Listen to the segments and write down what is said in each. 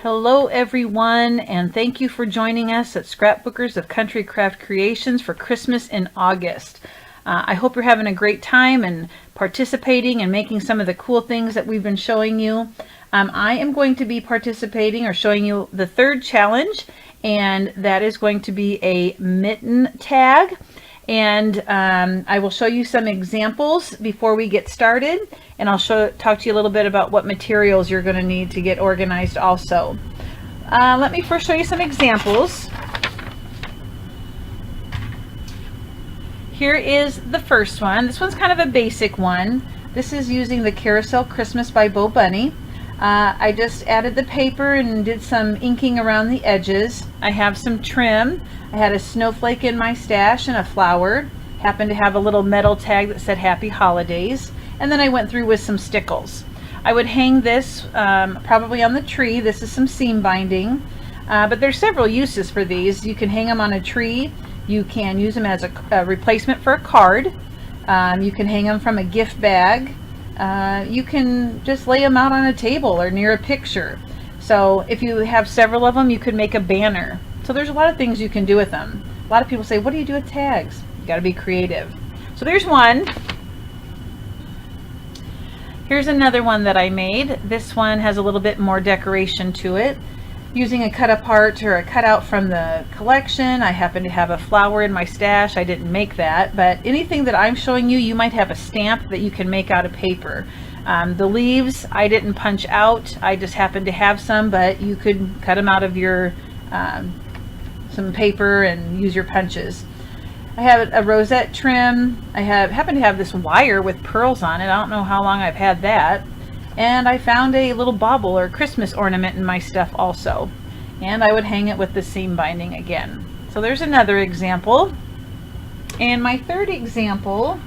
Hello everyone, and thank you for joining us at Scrapbookers of Country Craft Creations for Christmas in August. I hope you're having a great time and participating and making some of the cool things that we've been showing you. I am going to be participating or showing you the third challenge, and that is going to be a mitten tag. And I will show you some examples before we get started, and I'll talk to you a little bit about what materials you're going to need to get organized also. Let me first show you some examples. Here is the first one. This one's kind of a basic one. This is using the Carousel Christmas by Bo Bunny. I just added the paper and did some inking around the edges. I have some trim. I had a snowflake in my stash and a flower. Happened to have a little metal tag that said Happy Holidays. And then I went through with some stickles. I would hang this probably on the tree. This is some seam binding. But there's several uses for these. You can hang them on a tree. You can use them as a replacement for a card. You can hang them from a gift bag. You can just lay them out on a table or near a picture. So if you have several of them, you could make a banner. So there's a lot of things you can do with them. A lot of people say, what do you do with tags? You got to be creative. So there's one. Here's another one that I made. This one has a little bit more decoration to it. Using a cut apart or a cutout from the collection. I happen to have a flower in my stash. I didn't make that, but anything that I'm showing you, you might have a stamp that you can make out of paper. The leaves I didn't punch out. I just happen to have some, but you could cut them out of your some paper and use your punches. I have a rosette trim. I happen to have this wire with pearls on it. I don't know how long I've had that. And I found a little bauble or Christmas ornament in my stuff also. And I would hang it with the seam binding again. So there's another example. And my third example,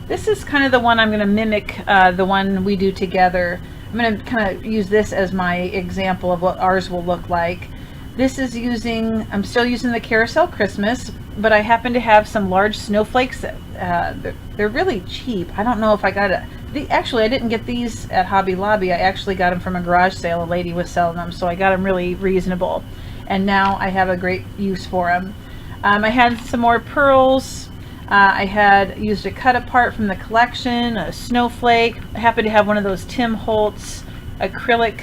this is kind of the one I'm going to mimic the one we do together. I'm going to kind of use this as my example of what ours will look like. This is I'm still using the Carousel Christmas, but I happen to have some large snowflakes. They're really cheap. I don't know if I got it. Actually, I didn't get these at Hobby Lobby. I actually got them from a garage sale. A lady was selling them, so I got them really reasonable. And now I have a great use for them. I had some more pearls. I had used a cut apart from the collection, a snowflake. I happen to have one of those Tim Holtz acrylic,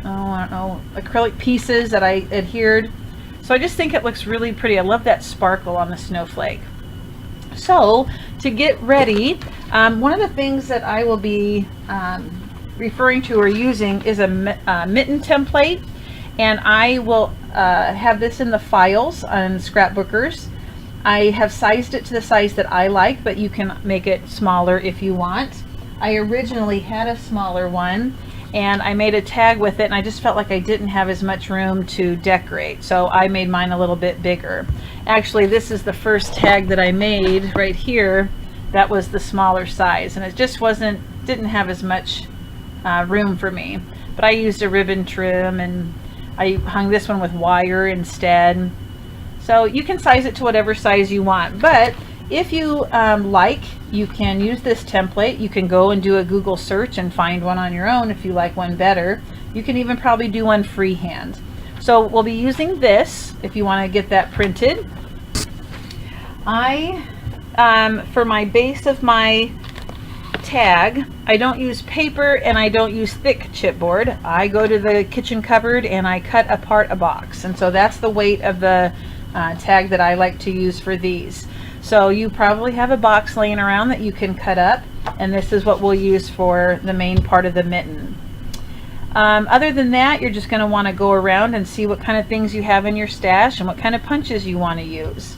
acrylic pieces that I adhered. So I just think it looks really pretty. I love that sparkle on the snowflake. So to get ready, one of the things that I will be referring to or using is a mitten template, and I will have this in the files on Scrapbookers. I have sized it to the size that I like, but you can make it smaller if you want. I originally had a smaller one, and I made a tag with it, and I just felt like I didn't have as much room to decorate, so I made mine a little bit bigger. Actually, this is the first tag that I made right here. That was the smaller size, and it just didn't have as much room for me. But I used a ribbon trim, and I hung this one with wire instead. So you can size it to whatever size you want, but if you you can use this template. You can go and do a Google search and find one on your own if you like one better. You can even probably do one freehand. So we'll be using this if you want to get that printed. For my base of my tag, I don't use paper and I don't use thick chipboard. I go to the kitchen cupboard and I cut apart a box, and so that's the weight of the tag that I like to use for these. So you probably have a box laying around that you can cut up, and this is what we'll use for the main part of the mitten. Other than that, you're just going to want to go around and see what kind of things you have in your stash and what kind of punches you want to use.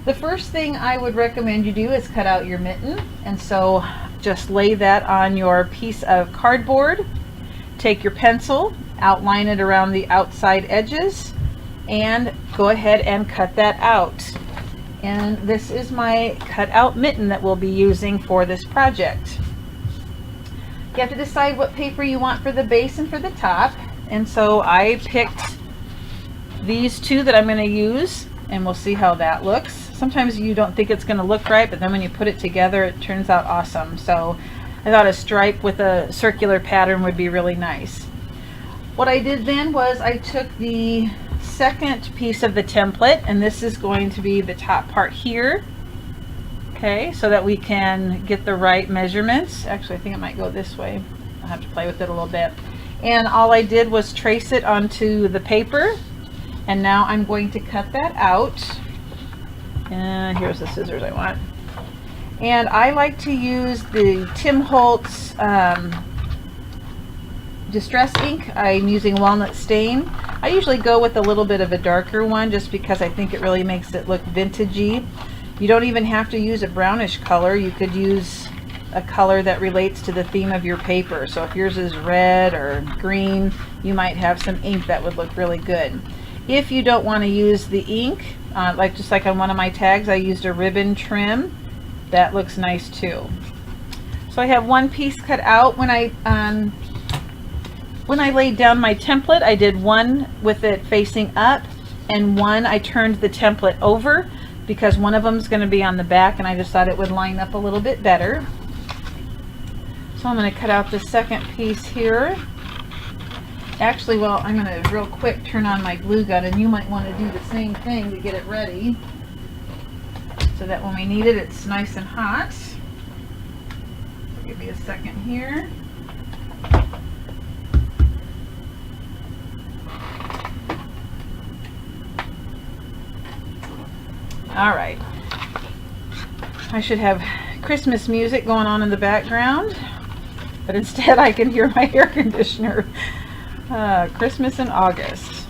The first thing I would recommend you do is cut out your mitten, and so just lay that on your piece of cardboard. Take your pencil, outline it around the outside edges, and go ahead and cut that out. And this is my cut out mitten that we'll be using for this project. You have to decide what paper you want for the base and for the top, and so I picked these two that I'm going to use, and we'll see how that looks. Sometimes you don't think it's going to look right, but then when you put it together it turns out awesome. So I thought a stripe with a circular pattern would be really nice. What I did then was I took the second piece of the template, and this is going to be the top part here. Okay, so that we can get the right measurements. Actually, I think it might go this way. I'll have to play with it a little bit. And all I did was trace it onto the paper, and now I'm going to cut that out. And here's the scissors I want. And I like to use the Tim Holtz Distress ink. I'm using Walnut Stain. I usually go with a little bit of a darker one just because I think it really makes it look vintagey. You don't even have to use a brownish color. You could use a color that relates to the theme of your paper. So if yours is red or green, you might have some ink that would look really good. If you don't want to use the ink, just like on one of my tags, I used a ribbon trim. That looks nice too. So I have one piece cut out. When I laid down my template, I did one with it facing up, and one I turned the template over, because one of them is going to be on the back, and I just thought it would line up a little bit better. So I'm going to cut out the second piece here. Actually, well, I'm going to real quick turn on my glue gun, and you might want to do the same thing to get it ready, so that when we need it, it's nice and hot. Give me a second here. All right, I should have Christmas music going on in the background, but instead I can hear my air conditioner. Christmas in August.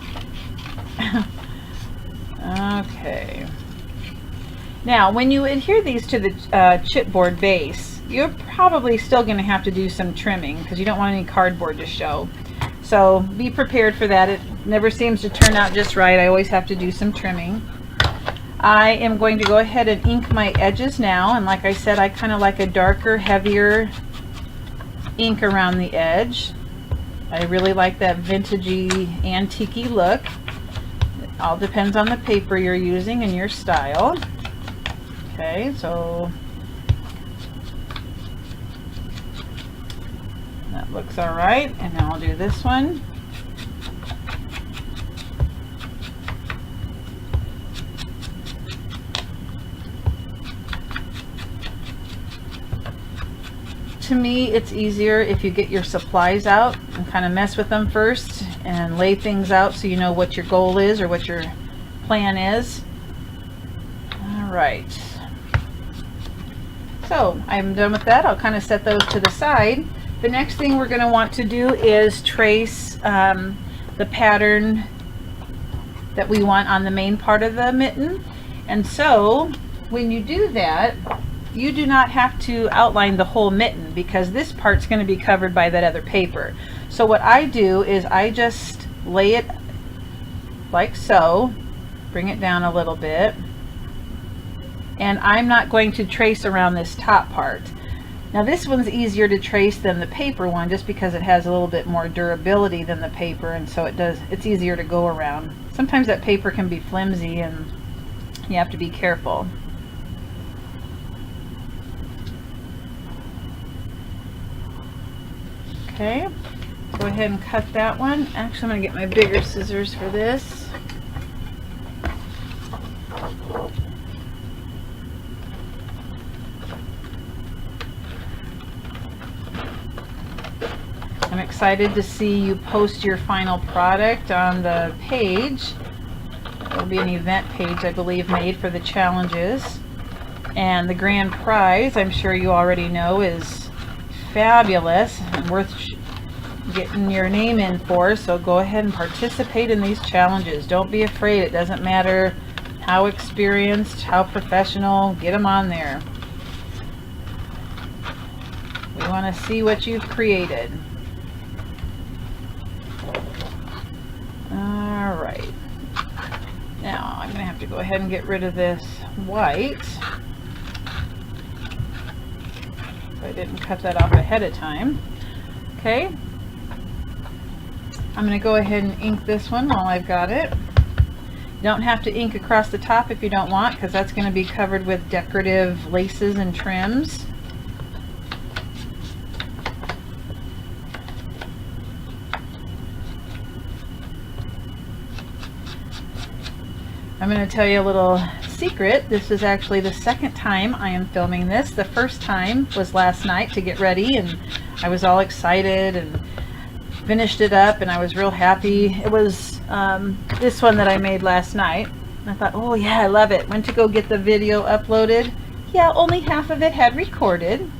Okay. Now, when you adhere these to the chipboard base, you're probably still going to have to do some trimming because you don't want any cardboard to show. So be prepared for that. It never seems to turn out just right. I always have to do some trimming. I am going to go ahead and ink my edges now, and like I said, I kind of like a darker, heavier ink around the edge. I really like that vintagey, antique-y look. It all depends on the paper you're using and your style. Okay, so that looks all right, and now I'll do this one. To me, it's easier if you get your supplies out and kind of mess with them first and lay things out so you know what your goal is or what your plan is. All right. So I'm done with that. I'll kind of set those to the side. The next thing we're going to want to do is trace the pattern that we want on the main part of the mitten. And so when you do that, you do not have to outline the whole mitten because this part's going to be covered by that other paper. So what I do is I just lay it like so, bring it down a little bit, and I'm not going to trace around this top part. Now this one's easier to trace than the paper one just because it has a little bit more durability than the paper, and so it's easier to go around. Sometimes that paper can be flimsy and you have to be careful. Okay, go ahead and cut that one. Actually, I'm going to get my bigger scissors for this. I'm excited to see you post your final product on the page. There'll be an event page, I believe, made for the challenges. And the grand prize, I'm sure you already know, is fabulous and worth getting your name in for, so go ahead and participate in these challenges. Don't be afraid. It doesn't matter how experienced, how professional, get them on there. We want to see what you've created. Alright, now I'm going to have to go ahead and get rid of this white. I didn't cut that off ahead of time. Okay, I'm going to go ahead and ink this one while I've got it. You don't have to ink across the top if you don't want, because that's going to be covered with decorative laces and trims. I'm going to tell you a little secret. This is actually the second time I am filming this. The first time was last night to get ready, and I was all excited and finished it up, and I was real happy. It was this one that I made last night. And I thought, oh yeah, I love it. Went to go get the video uploaded. Yeah, only half of it had recorded.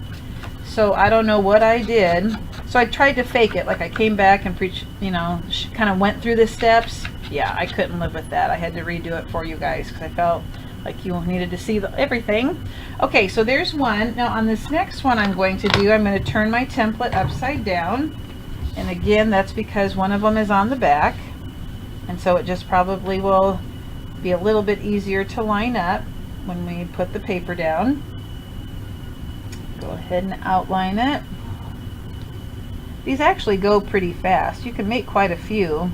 So I don't know what I did. So I tried to fake it, like I came back and kind of went through the steps. Yeah, I couldn't live with that. I had to redo it for you guys because I felt like you needed to see everything. Okay, so there's one. Now on this next one I'm going to turn my template upside down. And again, that's because one of them is on the back. And so it just probably will be a little bit easier to line up when we put the paper down. Go ahead and outline it. These actually go pretty fast. You can make quite a few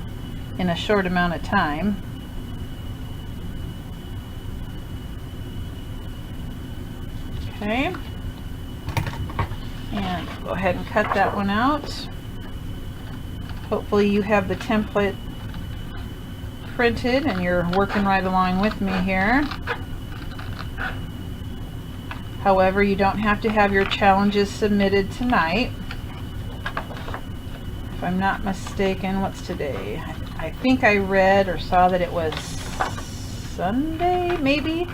in a short amount of time. Okay. And go ahead and cut that one out. Hopefully you have the template printed and you're working right along with me here. However, you don't have to have your challenges submitted tonight. If I'm not mistaken, what's today? I think I read or saw that it was Sunday, maybe?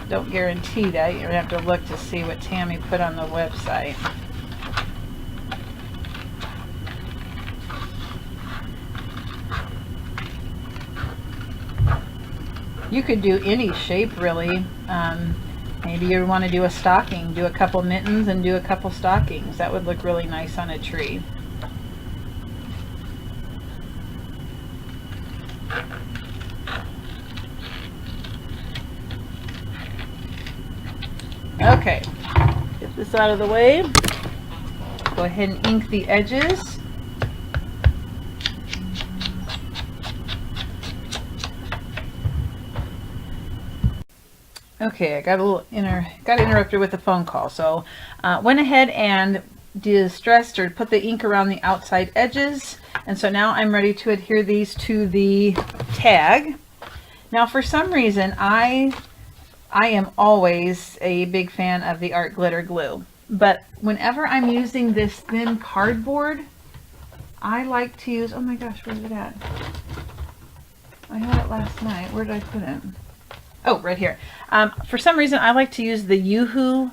Don't guarantee that. You're going to have to look to see what Tammy put on the website. You could do any shape, really. Maybe you want to do a stocking. Do a couple mittens and do a couple stockings. That would look really nice on a tree. Okay, get this out of the way. Go ahead and ink the edges. Okay, I got interrupted with a phone call, so went ahead and distressed or put the ink around the outside edges, and so now I'm ready to adhere these to the tag. Now, for some reason, I am always a big fan of the art glitter glue, but whenever I'm using this thin cardboard, I like to use, oh my gosh, where's it at? I had it last night. Where did I put it? Oh, right here. For some reason, I like to use the Yoo-Hoo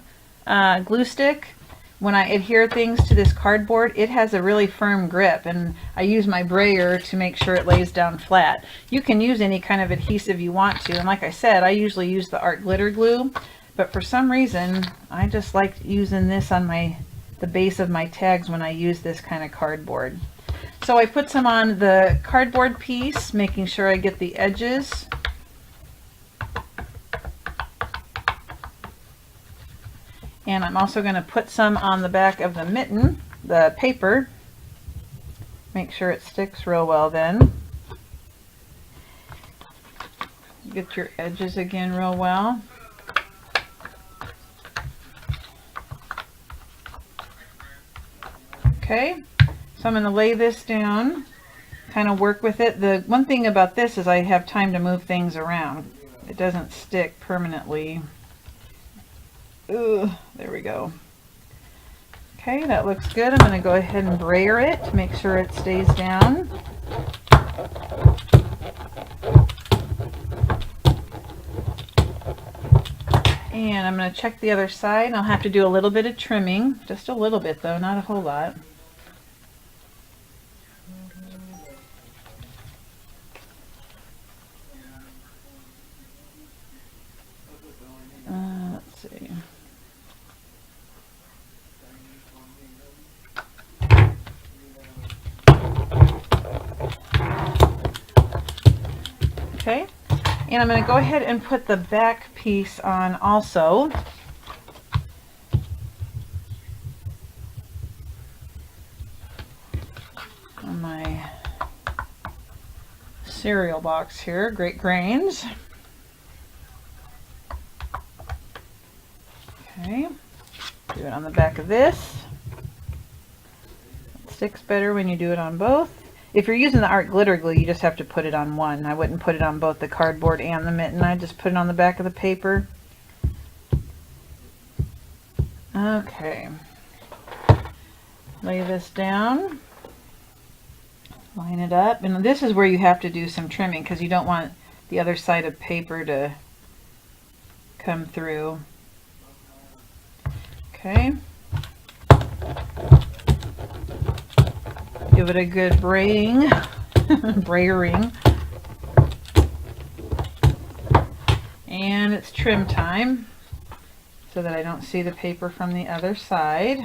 glue stick. When I adhere things to this cardboard, it has a really firm grip, and I use my brayer to make sure it lays down flat. You can use any kind of adhesive you want to, and like I said, I usually use the art glitter glue, but for some reason, I just like using this on the base of my tags when I use this kind of cardboard. So I put some on the cardboard piece, making sure I get the edges. And I'm also going to put some on the back of the mitten, the paper. Make sure it sticks real well then. Get your edges again real well. Okay, so I'm going to lay this down, kind of work with it. The one thing about this is I have time to move things around. It doesn't stick permanently. Ooh, there we go. Okay, that looks good. I'm going to go ahead and brayer it to make sure it stays down. And I'm going to check the other side. I'll have to do a little bit of trimming, just a little bit though, not a whole lot. Let's see. Okay, and I'm going to go ahead and put the back piece on also. On my cereal box here, Great Grains. Okay, do it on the back of this. It sticks better when you do it on both. If you're using the art glitter glue, you just have to put it on one. I wouldn't put it on both the cardboard and the mitten. I just put it on the back of the paper. Okay. Lay this down. Line it up. And this is where you have to do some trimming because you don't want the other side of paper to come through. Okay. Give it a good braying, brayering. And it's trim time so that I don't see the paper from the other side.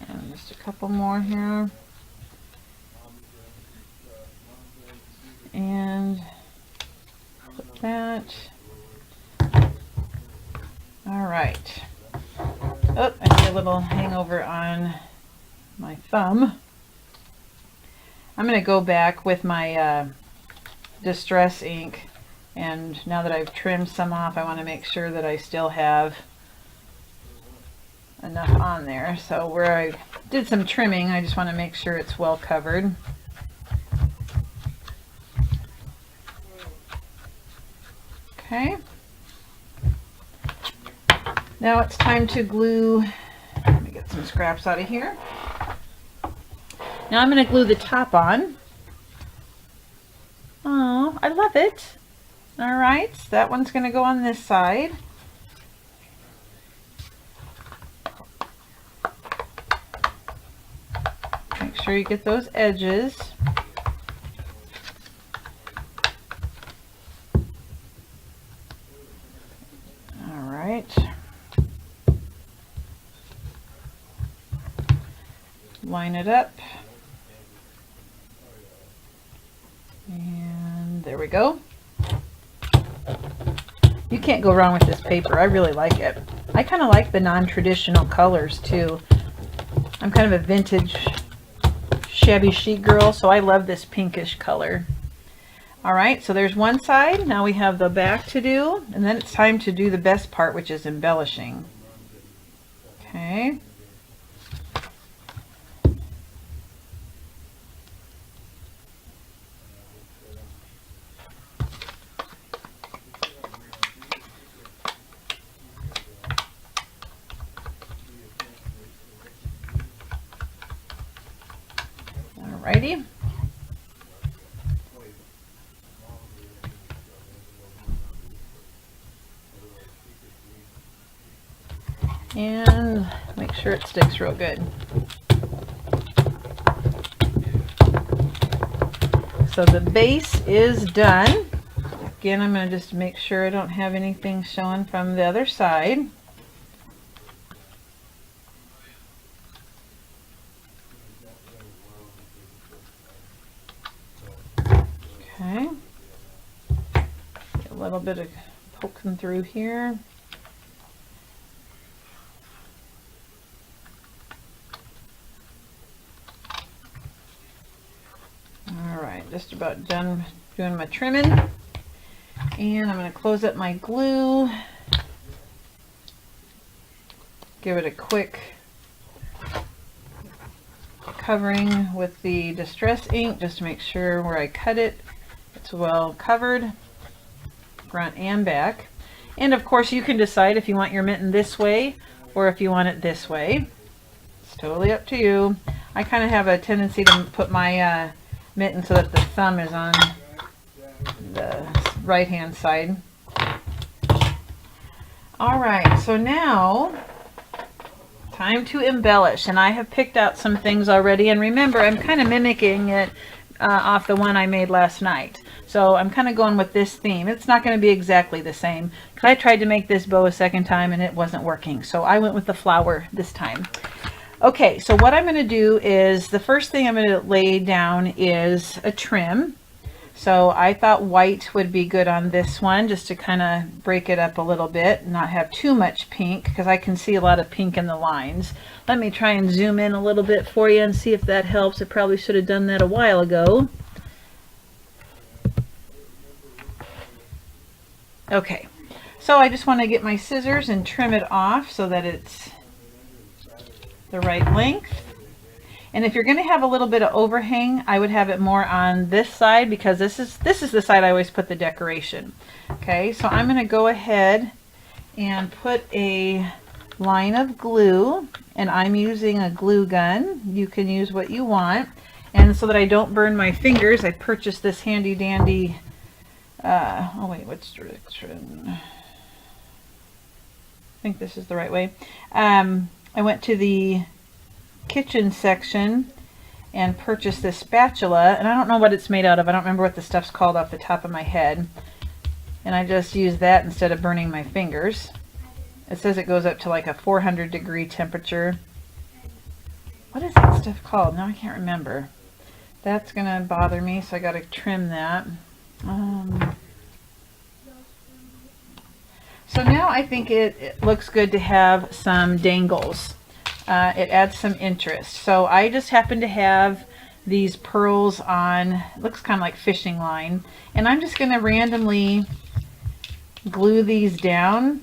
And just a couple more here. And put that. All right. Oh, I see a little hangover on my thumb. I'm going to go back with my distress ink, and now that I've trimmed some off, I want to make sure that I still have enough on there. So where I did some trimming, I just want to make sure it's well covered. Okay. Now it's time to glue. Let me get some scraps out of here. Now I'm going to glue the top on. Oh, I love it. All right, that one's going to go on this side. Make sure you get those edges. All right. Line it up. And there we go. You can't go wrong with this paper. I really like it. I kind of like the non-traditional colors too. I'm kind of a vintage shabby chic girl, so I love this pinkish color. All right, so there's one side. Now we have the back to do, and then it's time to do the best part, which is embellishing. Okay. Alrighty. And make sure it sticks real good. So the base is done. Again, I'm going to just make sure I don't have anything showing from the other side. Okay. Get a little bit of poking through here. Alright, just about done doing my trimming. And I'm going to close up my glue. Give it a quick covering with the distress ink just to make sure where I cut it, it's well covered, front and back. And of course you can decide if you want your mitten this way or if you want it this way. It's totally up to you. I kind of have a tendency to put my mitten so that the thumb is on the right hand side. Alright, so now time to embellish, and I have picked out some things already, and remember I'm kind of mimicking it off the one I made last night, so I'm kind of going with this theme. It's not going to be exactly the same because I tried to make this bow a second time and it wasn't working, so I went with the flower this time. Okay, so what I'm going to do is the first thing I'm going to lay down is a trim. So I thought white would be good on this one just to kind of break it up a little bit, not have too much pink because I can see a lot of pink in the lines. Let me try and zoom in a little bit for you and see if that helps. I probably should have done that a while ago. Okay, So I just want to get my scissors and trim it off so that it's the right length. And if you're going to have a little bit of overhang, I would have it more on this side, because this is the side I always put the decoration. Okay, so I'm going to go ahead and put a line of glue, and I'm using a glue gun. You can use what you want. And so that I don't burn my fingers, I purchased this handy dandy, oh wait, what's direction? I think this is the right way. I went to the kitchen section and purchased this spatula, and I don't know what it's made out of. I don't remember what the stuff's called off the top of my head. And I just used that instead of burning my fingers. It says it goes up to like a 400-degree temperature. What is that stuff called? Now I can't remember. That's gonna bother me, so I gotta trim that. So now I think it looks good to have some dangles. It adds some interest. So I just happen to have these pearls on, it looks kind of like fishing line, and I'm just gonna randomly glue these down.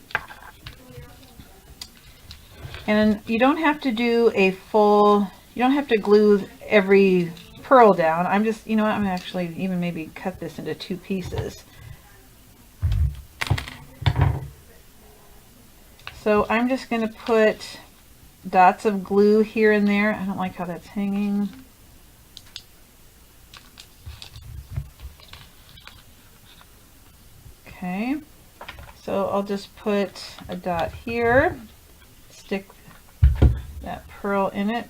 And you don't have to do a full, you don't have to glue every pearl down. I'm just, you know what, I'm gonna actually even maybe cut this into 2 pieces. So I'm just gonna put dots of glue here and there. I don't like how that's hanging. Okay, so I'll just put a dot here, stick that pearl in it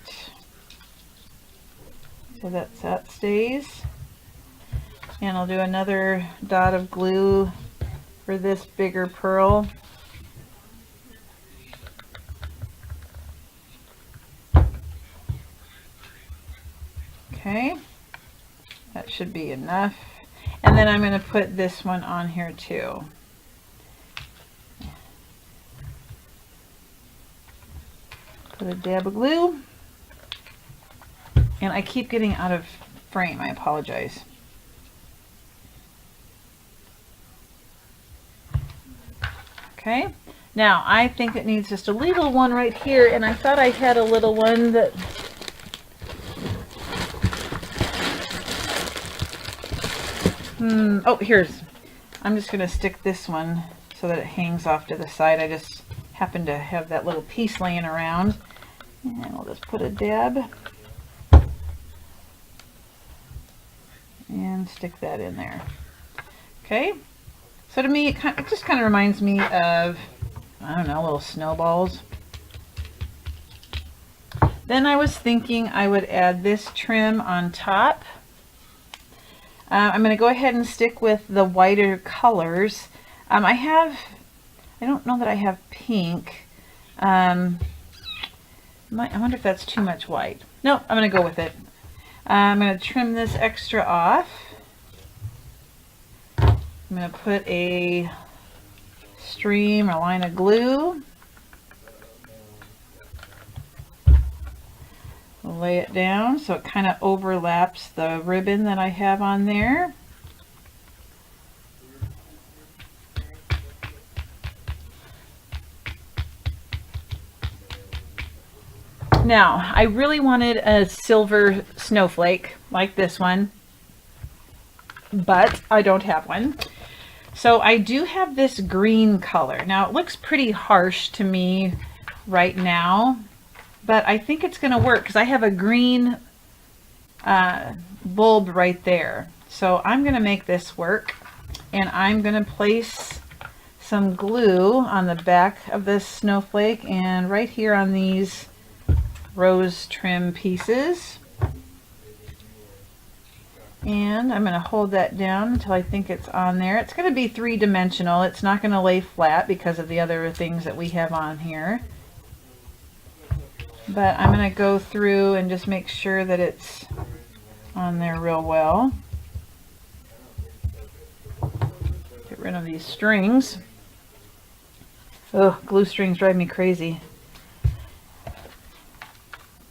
so that stays, and I'll do another dot of glue for this bigger pearl. Okay, that should be enough. And then I'm going to put this one on here too. Put a dab of glue. And I keep getting out of frame, I apologize. Okay, now I think it needs just a little one right here, and I thought I had a little one that oh, here's, I'm just going to stick this one so that it hangs off to the side. I just happen to have that little piece laying around, and I'll just put a dab and stick that in there. Okay, so to me it just kind of reminds me of, I don't know, little snowballs. Then I was thinking I would add this trim on top. I'm going to go ahead and stick with the whiter colors. I don't know that I have pink. I wonder if that's too much white. No, I'm going to go with it. I'm going to trim this extra off. I'm going to put a stream or line of glue. Lay it down so it kind of overlaps the ribbon that I have on there. Now, I really wanted a silver snowflake like this one, but I don't have one. So I do have this green color. Now, it looks pretty harsh to me right now, but I think it's going to work because I have a green bulb right there. So I'm going to make this work, and I'm going to place some glue on the back of this snowflake and right here on these rose trim pieces. And I'm going to hold that down until I think it's on there. It's going to be 3-dimensional. It's not going to lay flat because of the other things that we have on here. But I'm going to go through and just make sure that it's on there real well. Get rid of these strings. Oh, glue strings drive me crazy.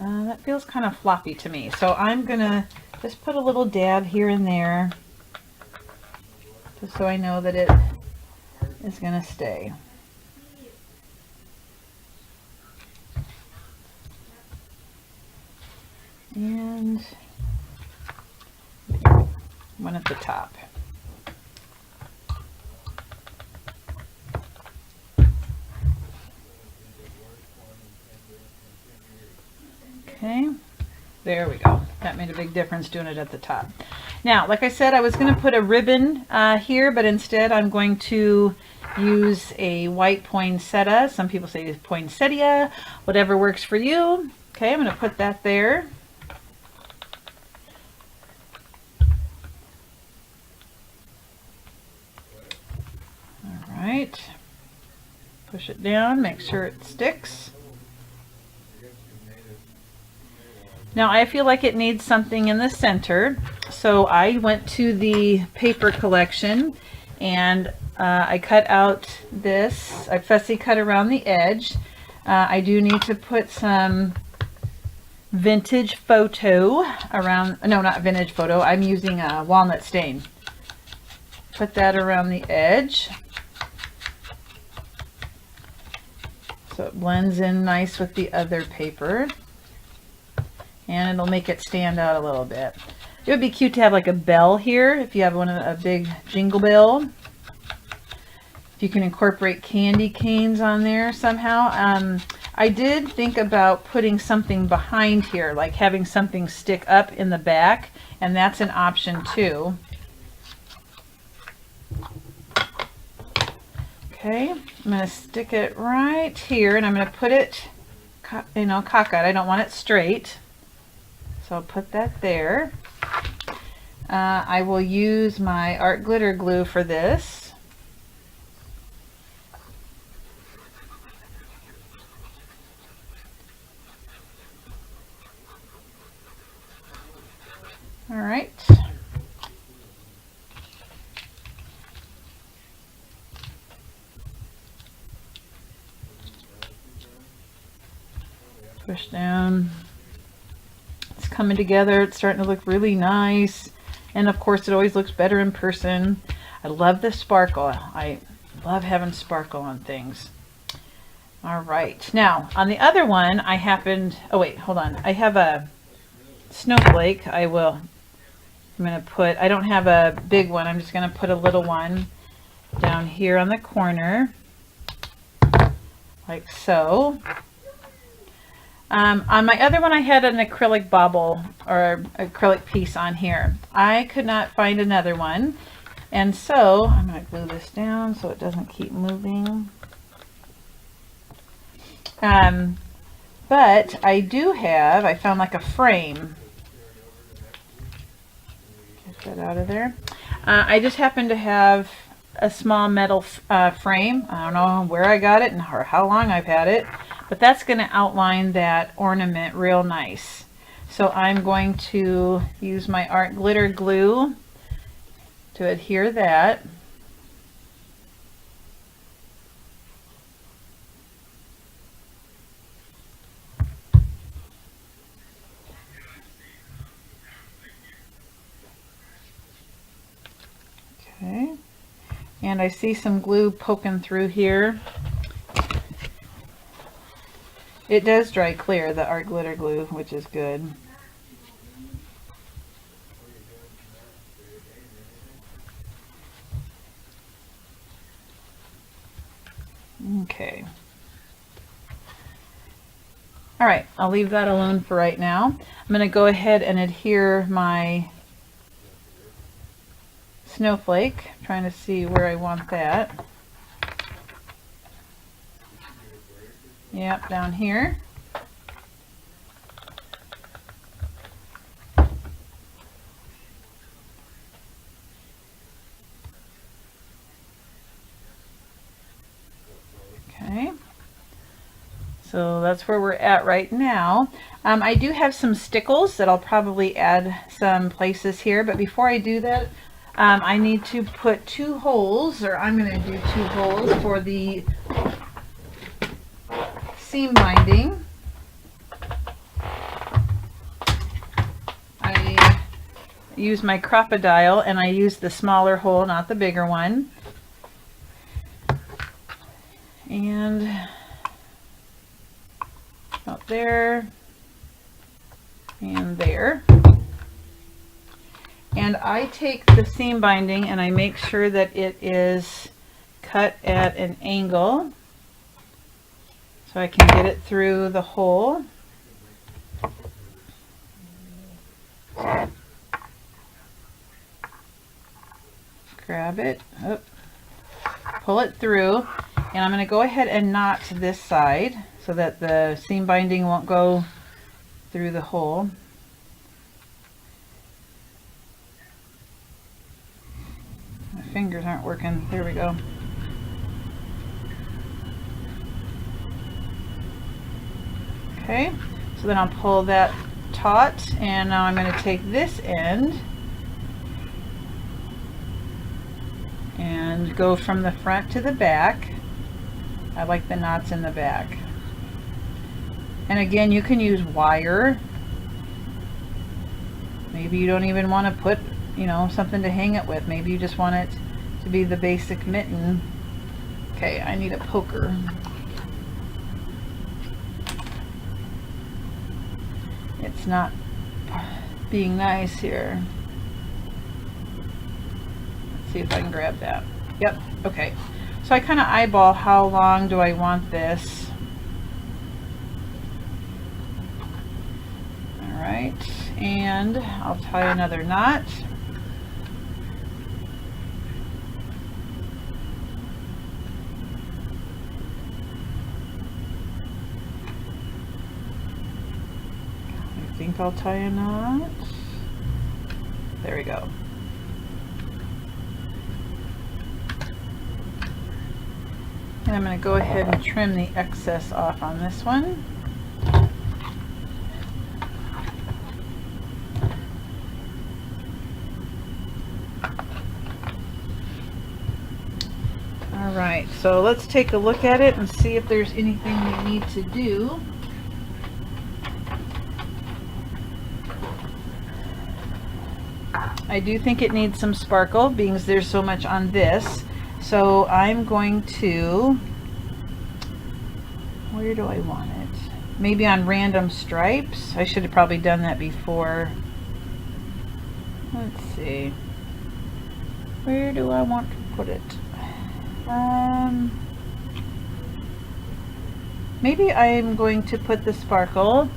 That feels kind of floppy to me. So I'm going to just put a little dab here and there, just so I know that it is going to stay. And one at the top. Okay, there we go. That made a big difference doing it at the top. Now, like I said, I was going to put a ribbon here, but instead I'm going to use a white poinsettia. Some people say poinsettia, whatever works for you. Okay, I'm going to put that there. All right, push it down, make sure it sticks. Now I feel like it needs something in the center, so I went to the paper collection and I cut out this. I fussy cut around the edge. I do need to put some vintage photo around, no, not vintage photo, I'm using a walnut stain. Put that around the edge so it blends in nice with the other paper. And it'll make it stand out a little bit. It would be cute to have like a bell here if you have a big jingle bell. If you can incorporate candy canes on there somehow. I did think about putting something behind here, like having something stick up in the back, and that's an option too. Okay, I'm going to stick it right here, and I'm going to put it, you know, cockeyed. I don't want it straight. So I'll put that there. I will use my art glitter glue for this. All right. Push down. It's coming together. It's starting to look really nice. And of course, it always looks better in person. I love the sparkle. I love having sparkle on things. All right. Now, on the other one, I happened... Oh, wait. Hold on. I have a snowflake. I'm going to put... I don't have a big one. I'm just going to put a little one down here on the corner. Like so. On my other one, I had an acrylic bobble or acrylic piece on here. I could not find another one. And so I'm going to glue this down so it doesn't keep moving. But I do have, I found like a frame. Get that out of there. I just happen to have a small metal frame. I don't know where I got it and or how long I've had it. But that's going to outline that ornament real nice. So I'm going to use my art glitter glue to adhere that. Okay. And I see some glue poking through here. It does dry clear, the art glitter glue, which is good. Okay. All right, I'll leave that alone for right now. I'm going to go ahead and adhere my snowflake, trying to see where I want that. Yep, down here. Okay. So that's where we're at right now. I do have some stickles that I'll probably add some places here, but before I do that, I need to put 2 holes, or I'm going to do 2 holes for the seam binding. I use my crocodile and I use the smaller hole, not the bigger one. and out there and there. And I take the seam binding and I make sure that it is cut at an angle so I can get it through the hole. Grab it, pull it through, and I'm going to go ahead and knot this side so that the seam binding won't go through the hole. My fingers aren't working. There we go. Okay, so then I'll pull that taut, and now I'm going to take this end and go from the front to the back. I like the knots in the back. And again, you can use wire. Maybe you don't even want to put, you know, something to hang it with. Maybe you just want it to be the basic mitten. Okay, I need a poker. It's not being nice here. See if I can grab that. Yep, okay. So I kind of eyeball how long do I want this. All right, and I'll tie another knot. I think I'll tie a knot. There we go. And I'm going to go ahead and trim the excess off on this one. All right, so let's take a look at it and see if there's anything we need to do. I do think it needs some sparkle because there's so much on this. So I'm going to, where do I want it? Maybe on random stripes. I should have probably done that before. Let's see. Where do I want to put it? Maybe I'm going to put the sparkle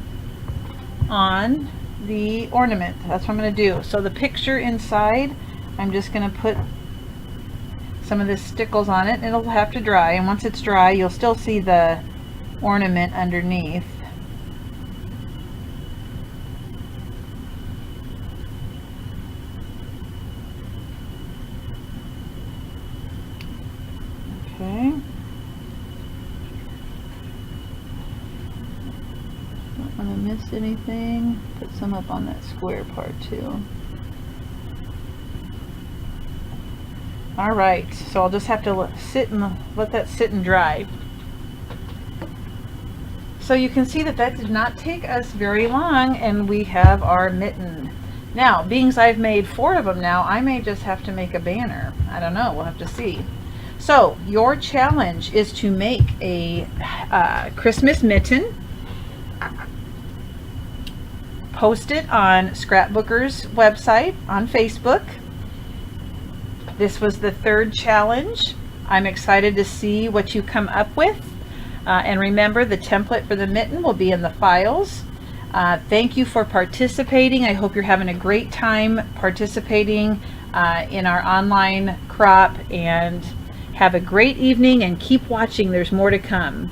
on the ornament. That's what I'm going to do. So the picture inside, I'm just going to put some of this stickles on it. It'll have to dry, and once it's dry you'll still see the ornament underneath. Okay. Don't want to miss anything. Put some up on that square part too. All right, so I'll just have to let that sit and dry. So you can see that that did not take us very long, and we have our mitten. Now, being as I've made 4 of them now, I may just have to make a banner. I don't know, we'll have to see. So your challenge is to make a Christmas mitten, post it on Scrapbookers website on Facebook. This was the 3rd challenge. I'm excited to see what you come up with. And remember, the template for the mitten will be in the files. Thank you for participating. I hope you're having a great time participating in our online crop, and have a great evening and keep watching. There's more to come.